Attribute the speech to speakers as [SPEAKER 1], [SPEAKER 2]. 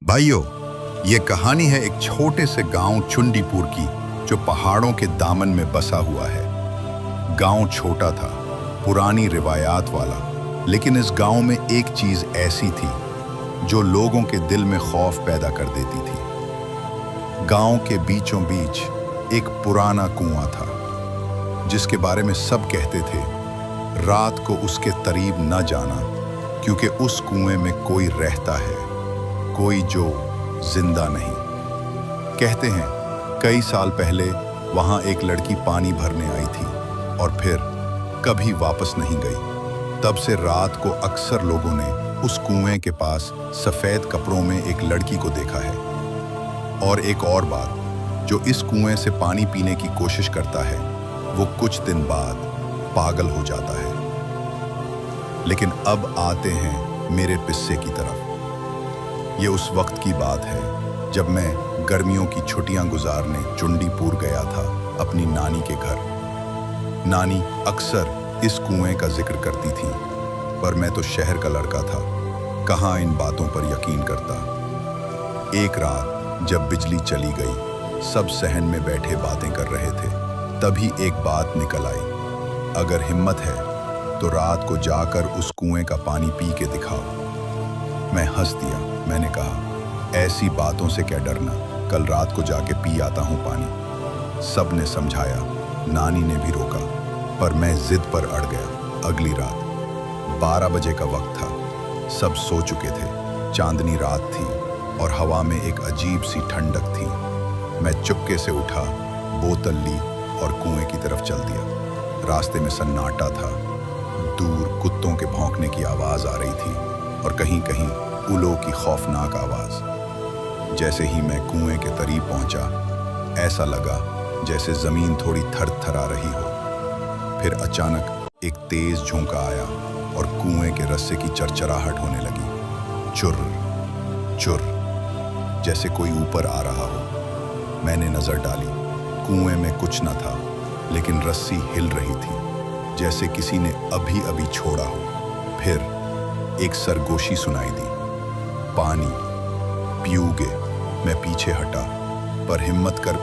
[SPEAKER 1] भाइयों, ये कहानी है एक छोटे से गांव चुंडीपुर की जो पहाड़ों के दामन में बसा हुआ है। गांव छोटा था, पुरानी रिवायात वाला, लेकिन इस गांव में एक चीज ऐसी थी जो लोगों के दिल में खौफ पैदा कर देती थी। गांव के बीचों बीच एक पुराना कुआं था जिसके बारे में सब कहते थे रात को उसके करीब न जाना, क्योंकि उस कुएं में कोई रहता है, कोई जो जिंदा नहीं। कहते हैं कई साल पहले वहां एक लड़की पानी भरने आई थी और फिर कभी वापस नहीं गई। तब से रात को अक्सर लोगों ने उस कुएं के पास सफेद कपड़ों में एक लड़की को देखा है। और एक और बात, जो इस कुएं से पानी पीने की कोशिश करता है वो कुछ दिन बाद पागल हो जाता है। लेकिन अब आते हैं मेरे किस्से की तरफ। ये उस वक्त की बात है जब मैं गर्मियों की छुट्टियां गुजारने चुंडीपुर गया था अपनी नानी के घर। नानी अक्सर इस कुएं का जिक्र करती थी, पर मैं तो शहर का लड़का था, कहाँ इन बातों पर यकीन करता। एक रात जब बिजली चली गई, सब सहन में बैठे बातें कर रहे थे, तभी एक बात निकल आई, अगर हिम्मत है तो रात को जाकर उस कुएं का पानी पी के दिखाओ। मैं हंस दिया। मैंने कहा, ऐसी बातों से क्या डरना, कल रात को जाके पी आता हूँ पानी। सब ने समझाया, नानी ने भी रोका, पर मैं जिद पर अड़ गया। अगली रात 12 बजे का वक्त था, सब सो चुके थे, चांदनी रात थी और हवा में एक अजीब सी ठंडक थी। मैं चुपके से उठा, बोतल ली और कुएं की तरफ चल दिया। रास्ते में सन्नाटा था, दूर कुत्तों के भौंकने की आवाज आ रही थी और कहीं कहीं उलों की खौफनाक आवाज। जैसे ही मैं कुएं के करीब पहुंचा, ऐसा लगा जैसे जमीन थोड़ी थरथरा रही हो। फिर अचानक एक तेज झोंका आया और कुएं के रस्से की चरचराहट होने लगी। चुर चुर, जैसे कोई ऊपर आ रहा हो। मैंने नजर डाली, कुएं में कुछ न था, लेकिन रस्सी हिल रही थी जैसे किसी ने अभी अभी छोड़ा हो। फिर एक सरगोशी सुनाई दी, पानी पियोगे? मैं पीछे हटा, पर हिम्मत कर